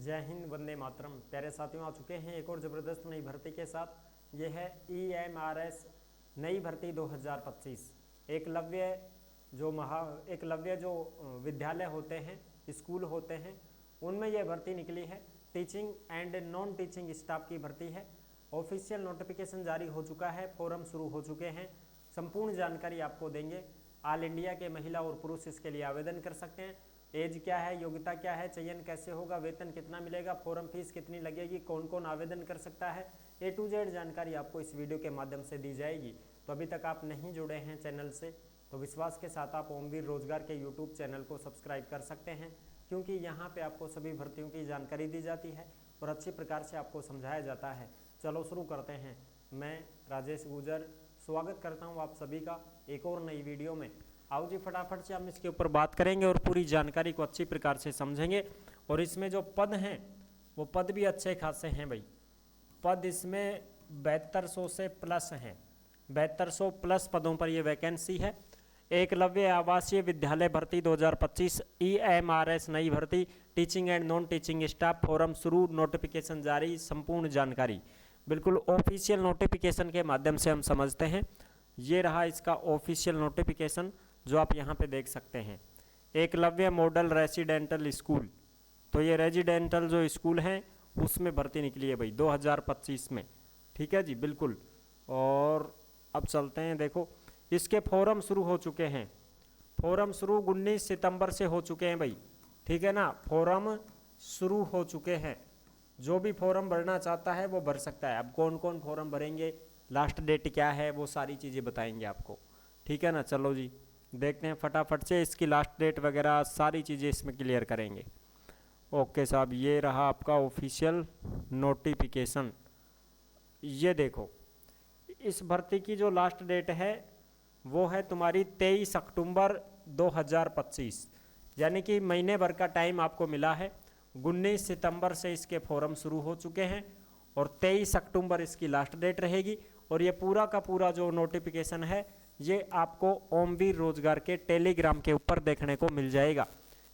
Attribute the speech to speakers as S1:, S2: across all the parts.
S1: जय हिंद, वंदे मातरम। प्यारे साथियों, आ चुके हैं एक और ज़बरदस्त नई भर्ती के साथ। ये है EMRS नई भर्ती 2025। एकलव्य जो विद्यालय होते हैं, स्कूल होते हैं, उनमें यह भर्ती निकली है। Teaching and non teaching staff की भर्ती है। ऑफिशियल नोटिफिकेशन जारी हो चुका है, फॉर्म शुरू हो चुके हैं। संपूर्ण जानकारी आपको देंगे। ऑल इंडिया के महिला और पुरुष इसके लिए आवेदन कर सकते हैं। एज क्या है, योग्यता क्या है, चयन कैसे होगा, वेतन कितना मिलेगा, फॉर्म फीस कितनी लगेगी, कौन कौन आवेदन कर सकता है, A to Z जानकारी आपको इस वीडियो के माध्यम से दी जाएगी। तो अभी तक आप नहीं जुड़े हैं चैनल से तो विश्वास के साथ आप ओमवीर रोजगार के YouTube चैनल को सब्सक्राइब कर सकते हैं, क्योंकि यहाँ पे आपको सभी भर्तियों की जानकारी दी जाती है और अच्छी प्रकार से आपको समझाया जाता है। चलो शुरू करते हैं। मैं राजेश गुजर स्वागत करता हूँ आप सभी का एक और नई वीडियो में। आओ जी, फटाफट से हम इसके ऊपर बात करेंगे और पूरी जानकारी को अच्छी प्रकार से समझेंगे। और इसमें जो पद हैं वो पद भी अच्छे खासे हैं भाई। पद इसमें 7200 से प्लस हैं। 7200 प्लस पदों पर ये वैकेंसी है। एकलव्य आवासीय विद्यालय भर्ती 2025 EMRS नई भर्ती, teaching and non teaching staff, form शुरू, नोटिफिकेशन जारी, संपूर्ण जानकारी बिल्कुल ऑफिशियल नोटिफिकेशन के माध्यम से हम समझते हैं। ये रहा इसका ऑफिशियल नोटिफिकेशन जो आप यहाँ पे देख सकते हैं। एकलव्य मॉडल रेसिडेंटल स्कूल, तो ये रेजिडेंटल जो स्कूल हैं उसमें भर्ती निकली है भाई 2025 में। ठीक है जी, बिल्कुल। और अब चलते हैं, देखो इसके फॉर्म शुरू हो चुके हैं। फॉर्म शुरू 19 सितंबर से हो चुके हैं भाई। ठीक है ना, फॉर्म शुरू हो चुके हैं। जो भी फॉर्म भरना चाहता है वो भर सकता है। अब कौन कौन फॉर्म भरेंगे, लास्ट डेट क्या है, वो सारी चीज़ें बताएंगे आपको। ठीक है ना, चलो जी देखते हैं फटाफट से इसकी लास्ट डेट वगैरह सारी चीज़ें इसमें क्लियर करेंगे। ओके साहब, ये रहा आपका ऑफिशियल नोटिफिकेशन। ये देखो, इस भर्ती की जो लास्ट डेट है वो है तुम्हारी 23 अक्टूबर 2025, यानी कि महीने भर का टाइम आपको मिला है। 19 सितंबर से इसके फॉर्म शुरू हो चुके हैं और 23 अक्टूबर इसकी लास्ट डेट रहेगी। और ये पूरा का पूरा जो नोटिफिकेशन है ये आपको ओमवीर रोजगार के टेलीग्राम के ऊपर देखने को मिल जाएगा।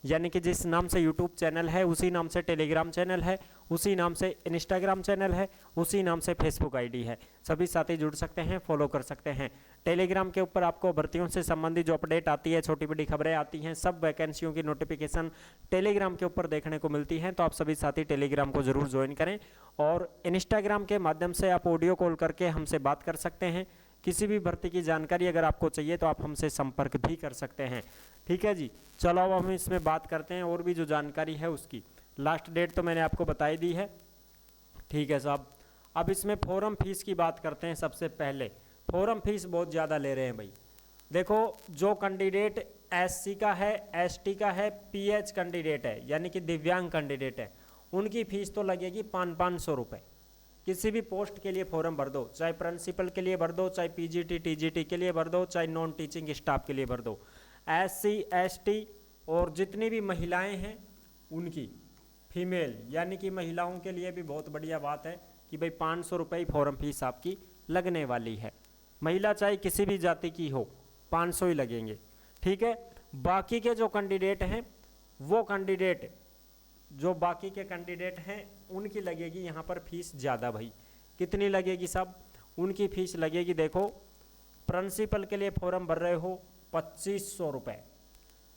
S1: यानी कि जिस नाम से यूट्यूब चैनल है उसी नाम से टेलीग्राम चैनल है, उसी नाम से इंस्टाग्राम चैनल है, उसी नाम से फेसबुक आईडी है। सभी साथी जुड़ सकते हैं, फॉलो कर सकते हैं। टेलीग्राम के ऊपर आपको भर्तियों से संबंधित जो अपडेट आती है, छोटी बड़ी खबरें आती हैं, सब वैकेंसियों की नोटिफिकेशन टेलीग्राम के ऊपर देखने को मिलती हैं। तो आप सभी साथी टेलीग्राम को जरूर ज्वाइन करें। और इंस्टाग्राम के माध्यम से आप ऑडियो कॉल करके हमसे बात कर सकते हैं। किसी भी भर्ती की जानकारी अगर आपको चाहिए तो आप हमसे संपर्क भी कर सकते हैं। ठीक है जी, चलो अब हम इसमें बात करते हैं और भी जो जानकारी है उसकी। लास्ट डेट तो मैंने आपको बताई दी है। ठीक है साहब, अब इसमें फॉर्म फीस की बात करते हैं। सबसे पहले फॉर्म फीस बहुत ज़्यादा ले रहे हैं भाई। देखो, जो कैंडिडेट SC का है, ST का है, PH कैंडिडेट है यानी कि दिव्यांग कैंडिडेट है, उनकी फ़ीस तो लगेगी 500 रुपये। किसी भी पोस्ट के लिए फॉर्म भर दो, चाहे प्रिंसिपल के लिए भर दो, चाहे PGT TGT के लिए भर दो, चाहे नॉन टीचिंग स्टाफ के लिए भर दो। SC ST और जितनी भी महिलाएं हैं उनकी, फीमेल यानी कि महिलाओं के लिए भी बहुत बढ़िया बात है कि भाई 500 रुपये फॉर्म फीस आपकी लगने वाली है। महिला चाहे किसी भी जाति की हो, 500 ही लगेंगे। ठीक है, बाकी के जो कैंडिडेट हैं वो कैंडिडेट जो बाकी के कैंडिडेट हैं उनकी लगेगी यहाँ पर फीस ज़्यादा भाई। कितनी लगेगी साहब? उनकी फीस लगेगी, देखो, प्रिंसिपल के लिए फॉर्म भर रहे हो 2500 रुपये,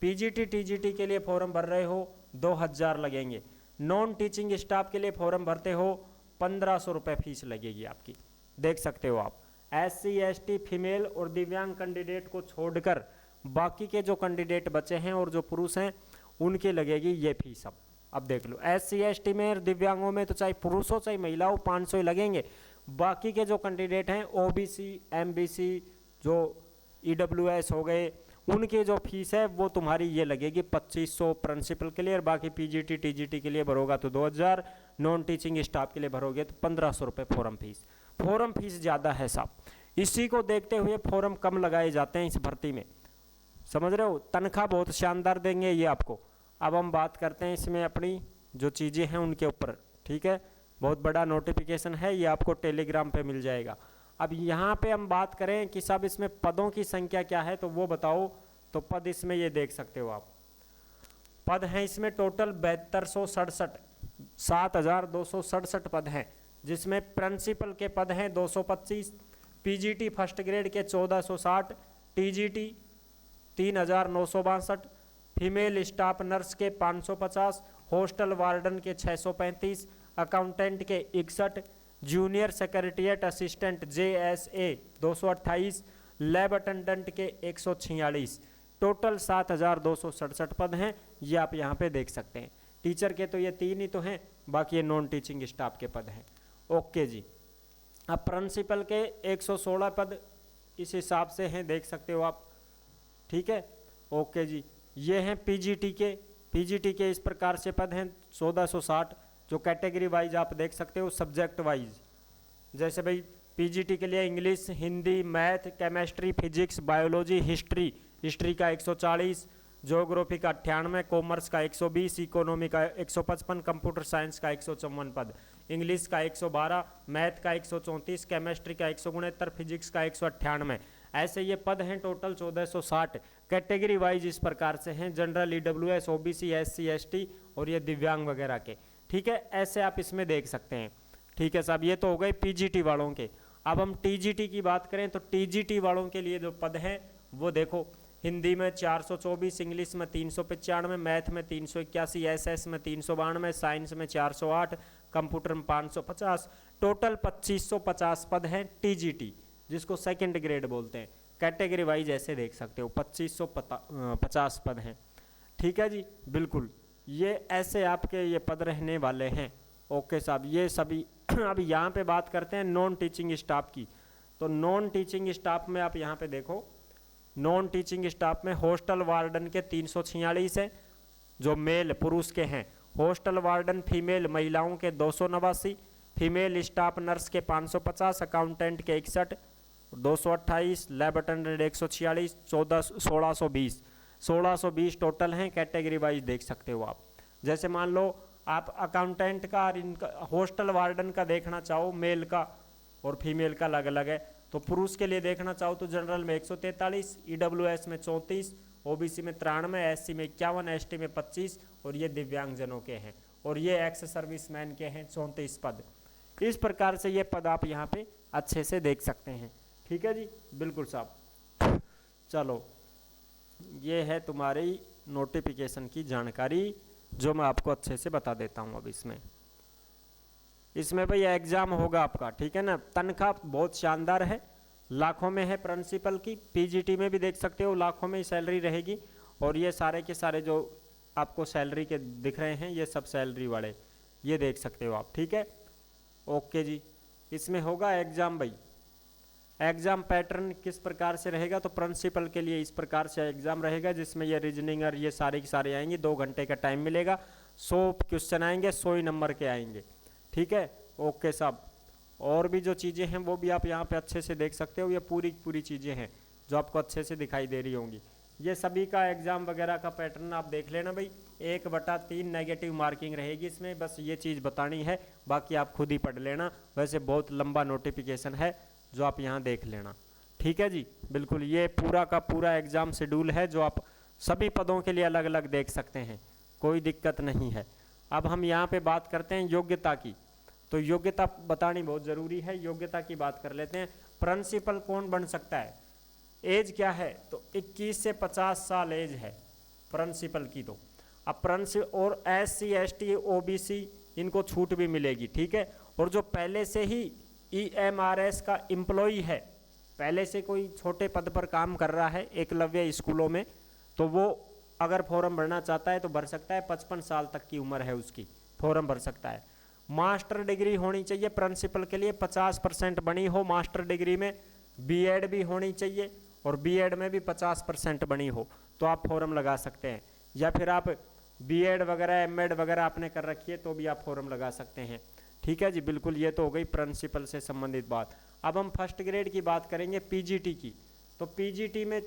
S1: PGT TGT के लिए फॉर्म भर रहे हो 2000 लगेंगे, नॉन टीचिंग स्टाफ के लिए फॉर्म भरते हो 1500 रुपये फीस लगेगी आपकी। देख सकते हो आप। SC ST फीमेल और दिव्यांग कैंडिडेट को छोड़कर बाकी के जो कैंडिडेट बचे हैं और जो पुरुष हैं उनके लगेगी ये फीस। अब देख लो, SC ST में और दिव्यांगों में तो चाहे पुरुष हो चाहे महिला हो 500 ही लगेंगे। बाकी के जो कैंडिडेट हैं OBC MBC जो EWS हो गए, उनकी जो फीस है वो तुम्हारी ये लगेगी 2500 प्रिंसिपल के लिए, और बाकी PGT TGT के लिए भरोगा तो 2000, नॉन टीचिंग स्टाफ के लिए भरोगे तो 1500 रुपये फॉर्म फीस। फॉर्म फीस ज़्यादा है साहब। इसी को देखते हुए फॉर्म कम लगाए जाते हैं इस भर्ती में, समझ रहे हो। तनख्वाह बहुत शानदार देंगे ये आपको। अब हम बात करते हैं इसमें अपनी जो चीज़ें हैं उनके ऊपर। ठीक है, बहुत बड़ा नोटिफिकेशन है, ये आपको टेलीग्राम पे मिल जाएगा। अब यहाँ पे हम बात करें कि सब इसमें पदों की संख्या क्या है तो वो बताओ। तो पद इसमें ये देख सकते हो आप, पद हैं इसमें टोटल 7267, 7,267 पद हैं, जिसमें प्रिंसिपल के पद हैं 225, पीजीटी फर्स्ट ग्रेड के 1460, टीजीटी 3,962, फीमेल स्टाफ नर्स के 550, हॉस्टल वार्डन के 635, अकाउंटेंट के 61, junior secretariat assistant JSA 228, lab attendant के 146। टोटल 7,267 पद हैं, ये आप यहाँ पे देख सकते हैं। टीचर के तो ये 3 ही तो हैं, बाकी ये नॉन टीचिंग स्टाफ के पद हैं। ओके जी। अब प्रिंसिपल के 116 पद इस हिसाब से हैं, देख सकते हो आप, ठीक है। ओके जी। ये हैं पीजीटी के इस प्रकार से पद हैं 1460, जो कैटेगरी वाइज आप देख सकते हो, सब्जेक्ट वाइज। जैसे भाई पीजीटी के लिए English, Hindi, math, chemistry, physics, biology, history का 140, ज्योग्राफी का 98, कॉमर्स का 120, इकोनॉमी का 155, कंप्यूटर साइंस का 154 पद, इंग्लिश का 112, मैथ का 134, केमिस्ट्री का 169, फिजिक्स का 198। ऐसे ये पद हैं टोटल 1460। कैटेगरी वाइज इस प्रकार से हैं, general, EWS, OBC, SC, ST और ये दिव्यांग वगैरह के, ठीक है। ऐसे आप इसमें देख सकते हैं, ठीक है साहब। ये तो हो गए पीजीटी वालों के। अब हम टीजीटी की बात करें तो टीजीटी वालों के लिए जो पद हैं वो देखो, हिंदी में 424, इंग्लिश में 395, मैथ में 381, SS में 392, साइंस में 408, कंप्यूटर में 550। टोटल 2550 पद हैं टीजीटी, जिसको सेकंड ग्रेड बोलते हैं। कैटेगरी वाइज ऐसे देख सकते हो 2550 पद हैं, ठीक है जी। बिल्कुल ये ऐसे आपके ये पद रहने वाले हैं। ओके साहब, ये सभी। अब यहाँ पे बात करते हैं नॉन टीचिंग स्टाफ की। तो नॉन टीचिंग स्टाफ में आप यहाँ पे देखो, नॉन टीचिंग स्टाफ में हॉस्टल वार्डन के 346 हैं, जो मेल पुरुष के हैं। हॉस्टल वार्डन फीमेल महिलाओं के 289, फीमेल स्टाफ नर्स के 550, अकाउंटेंट के 61, 228, लैब अटेंडेंट 146, 1620 टोटल हैं। कैटेगरी वाइज देख सकते हो आप। जैसे मान लो आप अकाउंटेंट का और इनका हॉस्टल वार्डन का देखना चाहो, मेल का और फीमेल का अलग अलग है। तो पुरुष के लिए देखना चाहो तो जनरल में 143, EWS में 34, OBC में 93, SC में 51, ST में 25 और ये दिव्यांगजनों के हैं। और ये एक्स सर्विसमैन के हैं 34 पद। इस प्रकार से ये पद आप यहाँ पे अच्छे से देख सकते हैं, ठीक है जी। बिल्कुल साहब। चलो, ये है तुम्हारी नोटिफिकेशन की जानकारी, जो मैं आपको अच्छे से बता देता हूँ। अब इसमें भाई एग्ज़ाम होगा आपका, ठीक है ना। तनख्वाह बहुत शानदार है, लाखों में है प्रिंसिपल की। पीजीटी में भी देख सकते हो लाखों में ही सैलरी रहेगी। और ये सारे के सारे जो आपको सैलरी के दिख रहे हैं, ये सब सैलरी वाले, ये देख सकते हो आप, ठीक है। ओके जी। इसमें होगा एग्ज़ाम भाई। एग्ज़ाम पैटर्न किस प्रकार से रहेगा, तो प्रिंसिपल के लिए इस प्रकार से एग्ज़ाम रहेगा, जिसमें ये रीजनिंग और ये सारे के सारे आएंगे। 2 घंटे का टाइम मिलेगा, 100 क्वेश्चन आएंगे, 100 ही नंबर के आएंगे, ठीक है। ओके साहब। और भी जो चीज़ें हैं वो भी आप यहाँ पे अच्छे से देख सकते हो। ये पूरी चीज़ें हैं जो आपको अच्छे से दिखाई दे रही होंगी। ये सभी का एग्ज़ाम वगैरह का पैटर्न आप देख लेना भाई। 1/3 नेगेटिव मार्किंग रहेगी इसमें, बस ये चीज़ बतानी है, बाकी आप खुद ही पढ़ लेना। वैसे बहुत लंबा नोटिफिकेशन है जो आप यहाँ देख लेना, ठीक है जी। बिल्कुल, ये पूरा का पूरा एग्ज़ाम शेड्यूल है जो आप सभी पदों के लिए अलग अलग देख सकते हैं, कोई दिक्कत नहीं है। अब हम यहाँ पे बात करते हैं योग्यता की। तो योग्यता बतानी बहुत ज़रूरी है, योग्यता की बात कर लेते हैं। प्रिंसिपल कौन बन सकता है, एज क्या है, तो 21 से 50 साल एज है प्रिंसिपल की। तो अब और SC ST OBC इनको छूट भी मिलेगी, ठीक है। और जो पहले से ही EMRS का एम्प्लॉई है, पहले से कोई छोटे पद पर काम कर रहा है एकलव्य स्कूलों में, तो वो अगर फॉर्म भरना चाहता है तो भर सकता है। 55 साल तक की उम्र है उसकी, फॉर्म भर सकता है। मास्टर डिग्री होनी चाहिए प्रिंसिपल के लिए, 50% बनी हो मास्टर डिग्री में। BEd भी होनी चाहिए और BEd में भी 50% बनी हो, तो आप फॉर्म लगा सकते हैं। या फिर आप BEd वगैरह MAd वगैरह आपने कर रखी है तो भी आप फॉर्म लगा सकते हैं, ठीक है जी। बिल्कुल, ये तो हो गई प्रिंसिपल से संबंधित बात। अब हम फर्स्ट ग्रेड की बात करेंगे पीजीटी की। तो पीजीटी में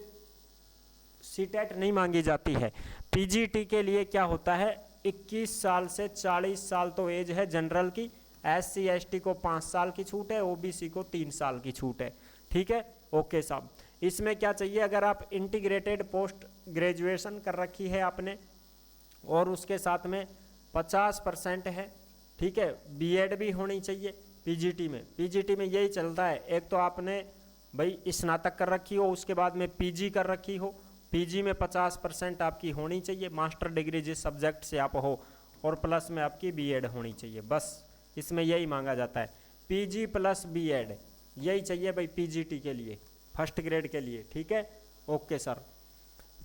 S1: सीटेट नहीं मांगी जाती है। पीजीटी के लिए क्या होता है, 21 साल से 40 साल तो एज है जनरल की। SC ST को 5 साल की छूट है, OBC को 3 साल की छूट है, ठीक है। ओके साहब। इसमें क्या चाहिए, अगर आप इंटीग्रेटेड पोस्ट ग्रेजुएशन कर रखी है आपने और उसके साथ में 50% है ठीक है। बीएड भी होनी चाहिए पीजीटी में। पीजीटी में यही चलता है, एक तो आपने भाई स्नातक कर रखी हो, उसके बाद में पीजी कर रखी हो, पीजी में 50% आपकी होनी चाहिए, मास्टर डिग्री जिस सब्जेक्ट से आप हो, और प्लस में आपकी बीएड होनी चाहिए। बस इसमें यही मांगा जाता है, पीजी प्लस बीएड, यही चाहिए भाई पीजीटी के लिए, फर्स्ट ग्रेड के लिए। ठीक है, ओके सर,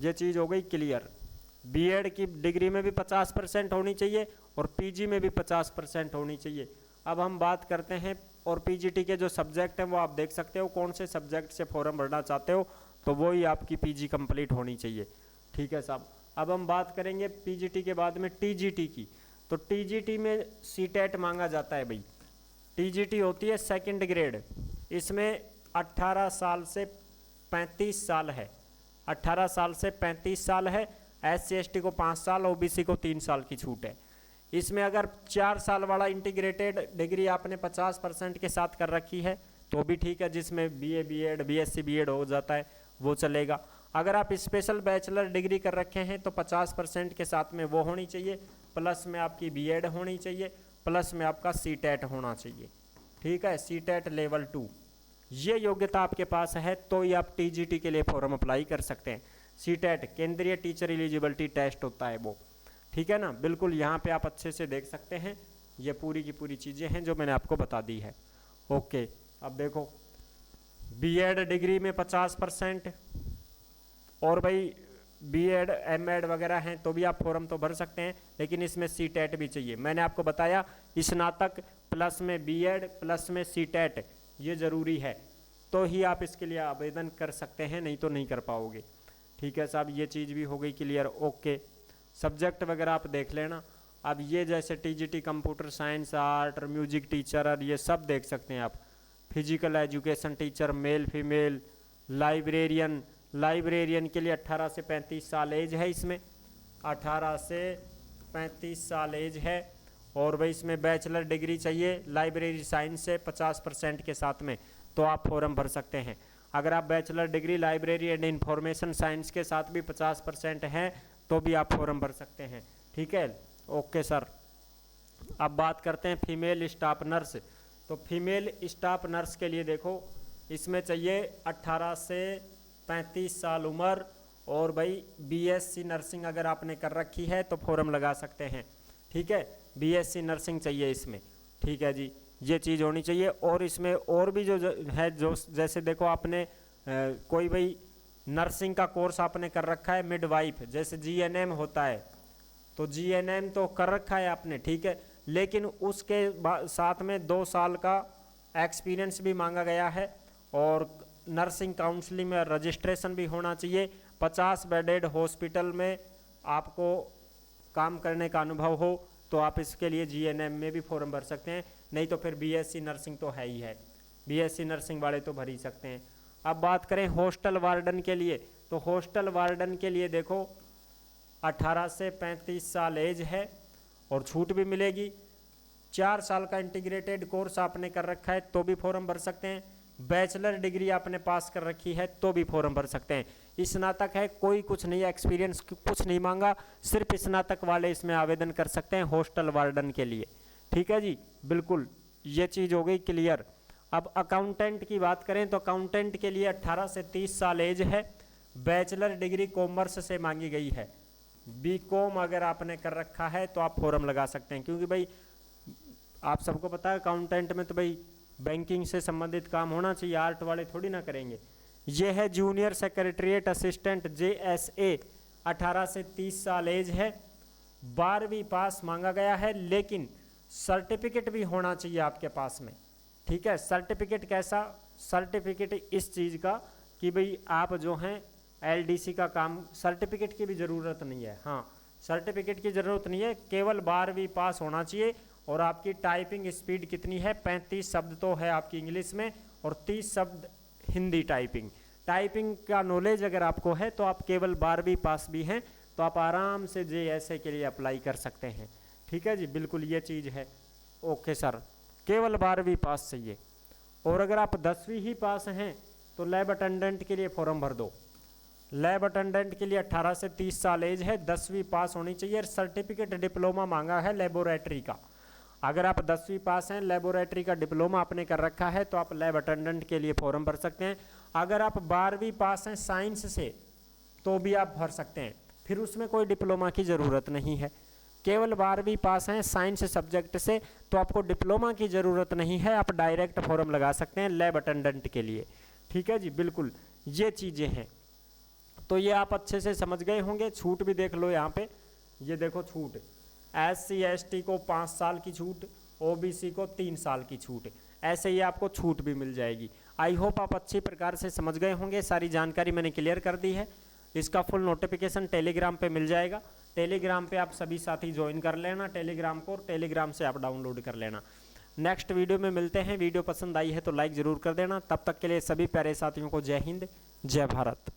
S1: ये चीज़ हो गई क्लियर। बीएड की डिग्री में भी 50% होनी चाहिए और पीजी में भी 50% होनी चाहिए। अब हम बात करते हैं, और पीजीटी के जो सब्जेक्ट हैं वो आप देख सकते हो, कौन से सब्जेक्ट से फॉर्म भरना चाहते हो, तो वही आपकी पीजी कंप्लीट होनी चाहिए। ठीक है साहब। अब हम बात करेंगे पीजीटी के बाद में टीजीटी की। तो टीजीटी में सीटेट मांगा जाता है भाई। टीजीटी होती है सेकंड ग्रेड, इसमें 18 साल से 35 साल है, 18 साल से 35 साल है। SC ST को 5 साल, OBC को 3 साल की छूट है। इसमें अगर 4 साल वाला इंटीग्रेटेड डिग्री आपने 50% के साथ कर रखी है तो भी ठीक है, जिसमें BA BEd BSc BEd हो जाता है वो चलेगा। अगर आप स्पेशल बैचलर डिग्री कर रखे हैं तो 50% के साथ में वो होनी चाहिए, प्लस में आपकी बीएड होनी चाहिए, प्लस में आपका सीटेट होना चाहिए। ठीक है, सीटेट लेवल 2, ये योग्यता आपके पास है तो ही आप टीजीटी के लिए फॉर्म अप्लाई कर सकते हैं। सीटेट केंद्रीय टीचर एलिजिबिलिटी टेस्ट होता है वो। ठीक है ना, बिल्कुल यहाँ पे आप अच्छे से देख सकते हैं, ये पूरी की पूरी चीज़ें हैं जो मैंने आपको बता दी है। ओके, अब देखो बीएड डिग्री में 50%, और भाई बीएड एमएड वगैरह हैं तो भी आप फॉर्म तो भर सकते हैं, लेकिन इसमें सीटेट भी चाहिए। मैंने आपको बताया स्नातक प्लस में बीएड प्लस में सीटेट ये ज़रूरी है, तो ही आप इसके लिए आवेदन कर सकते हैं, नहीं तो नहीं कर पाओगे। ठीक है साहब, ये चीज़ भी हो गई क्लियर। ओके, सब्जेक्ट वगैरह आप देख लेना। अब ये जैसे टीजीटी कंप्यूटर साइंस, आर्ट और म्यूजिक टीचर और ये सब देख सकते हैं आप। Physical education teacher male female, librarian, librarian के लिए 18 से 35 साल एज है, इसमें 18 से 35 साल एज है। और भाई इसमें बैचलर डिग्री चाहिए लाइब्रेरी साइंस से 50% के साथ में, तो आप फॉर्म भर सकते हैं। अगर आप bachelor degree library and information science के साथ भी 50% हैं तो भी आप फॉर्म भर सकते हैं। ठीक है, ओके सर। अब बात करते हैं फीमेल स्टाफ नर्स। तो फीमेल स्टाफ नर्स के लिए देखो, इसमें चाहिए 18 से 35 साल उम्र, और भाई BSc नर्सिंग अगर आपने कर रखी है तो फॉर्म लगा सकते हैं। ठीक है, BSc नर्सिंग चाहिए इसमें। ठीक है जी, ये चीज़ होनी चाहिए। और इसमें और भी जो है, जो जैसे देखो आपने कोई भाई नर्सिंग का कोर्स आपने कर रखा है, मिडवाइफ जैसे GNM होता है, तो GNM तो कर रखा है आपने, ठीक है, लेकिन उसके साथ में 2 साल का एक्सपीरियंस भी मांगा गया है, और नर्सिंग काउंसलिंग में रजिस्ट्रेशन भी होना चाहिए। 50 बेडेड हॉस्पिटल में आपको काम करने का अनुभव हो तो आप इसके लिए GNM में भी फॉर्म भर सकते हैं, नहीं तो फिर BSc नर्सिंग तो है ही है, BSc नर्सिंग वाले तो भर ही सकते हैं। अब बात करें हॉस्टल वार्डन के लिए, तो हॉस्टल वार्डन के लिए देखो 18 से 35 साल एज है और छूट भी मिलेगी। 4 साल का इंटीग्रेटेड कोर्स आपने कर रखा है तो भी फॉर्म भर सकते हैं। बैचलर डिग्री आपने पास कर रखी है तो भी फॉर्म भर सकते हैं। स्नातक है, कोई कुछ नहीं, एक्सपीरियंस कुछ नहीं मांगा, सिर्फ स्नातक वाले इसमें आवेदन कर सकते हैं हॉस्टल वार्डन के लिए। ठीक है जी, बिल्कुल ये चीज़ हो गई क्लियर। अब अकाउंटेंट की बात करें तो अकाउंटेंट के लिए 18 से 30 साल एज है। बैचलर डिग्री कॉमर्स से मांगी गई है। BCom अगर आपने कर रखा है तो आप फॉर्म लगा सकते हैं, क्योंकि भाई आप सबको पता है अकाउंटेंट में तो भाई बैंकिंग से संबंधित काम होना चाहिए, आर्ट वाले थोड़ी ना करेंगे। ये है जूनियर सेक्रेटरीट असिस्टेंट JSA, 18 से 30 साल एज है। 12वीं पास मांगा गया है, लेकिन सर्टिफिकेट भी होना चाहिए आपके पास में। ठीक है, सर्टिफिकेट कैसा? सर्टिफिकेट इस चीज़ का कि भाई आप जो हैं LDC का काम, सर्टिफिकेट की भी ज़रूरत नहीं है। हाँ, सर्टिफिकेट की ज़रूरत नहीं है, केवल 12वीं पास होना चाहिए। और आपकी टाइपिंग स्पीड कितनी है? 35 शब्द तो है आपकी इंग्लिश में और 30 शब्द हिंदी टाइपिंग। टाइपिंग का नॉलेज अगर आपको है तो आप केवल 12वीं पास भी हैं तो आप आराम से JSA के लिए अप्लाई कर सकते हैं। ठीक है जी, बिल्कुल ये चीज़ है। ओके सर, केवल 12वीं पास चाहिए। और अगर आप 10वीं ही पास हैं तो लैब अटेंडेंट के लिए फॉर्म भर दो। लैब अटेंडेंट के लिए 18 से 30 साल एज है, 10वीं पास होनी चाहिए। सर्टिफिकेट डिप्लोमा मांगा है लेबोरेटरी का। अगर आप 10वीं पास हैं, लेबोरेटरी का डिप्लोमा आपने कर रखा है, तो आप लैब अटेंडेंट के लिए फॉर्म भर सकते हैं। अगर आप 12वीं पास हैं साइंस से, तो भी आप भर सकते हैं, फिर उसमें कोई डिप्लोमा की ज़रूरत नहीं है। केवल 12वीं पास हैं साइंस सब्जेक्ट से, तो आपको डिप्लोमा की ज़रूरत नहीं है, आप डायरेक्ट फॉर्म लगा सकते हैं लैब अटेंडेंट के लिए। ठीक है जी, बिल्कुल ये चीज़ें हैं। तो ये आप अच्छे से समझ गए होंगे। छूट भी देख लो यहाँ पे, ये देखो छूट, SC ST को 5 साल की छूट, OBC को 3 साल की छूट, ऐसे ही आपको छूट भी मिल जाएगी। आई होप आप अच्छी प्रकार से समझ गए होंगे, सारी जानकारी मैंने क्लियर कर दी है। इसका फुल नोटिफिकेशन टेलीग्राम पे मिल जाएगा, टेलीग्राम पे आप सभी साथी ज्वाइन कर लेना टेलीग्राम को, और टेलीग्राम से आप डाउनलोड कर लेना। नेक्स्ट वीडियो में मिलते हैं। वीडियो पसंद आई है तो लाइक ज़रूर कर देना। तब तक के लिए सभी प्यारे साथियों को जय हिंद, जय भारत।